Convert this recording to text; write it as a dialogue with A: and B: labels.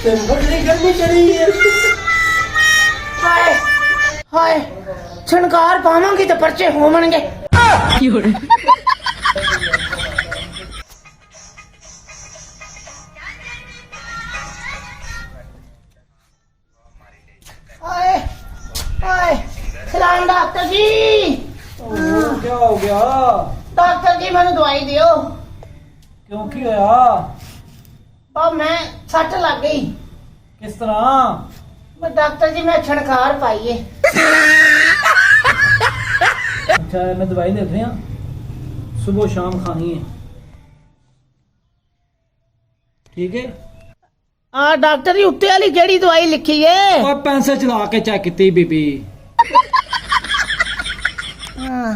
A: बड़ी गर्मी चढ़ी है।
B: हाय हाय छणकार पावांगी तो पर्चे होवणगे। हाय हाय सलाम डॉक्टर जी।
A: क्या हो गया?
B: डॉक्टर जी मैंने दवाई दियो।
A: क्यों की होया?
B: और मैं सट लग गई।
A: किस तरह?
B: मैं डॉक्टर जी मैं छणकार पाई है।
A: अच्छा मैं दवाई दे रहे हैं, सुबह शाम खानी है, ठीक है?
B: डॉक्टर जी उत्ते वाली केड़ी दवाई लिखी है?
A: और पैसे चला के चेक की बीबी।
B: हाँ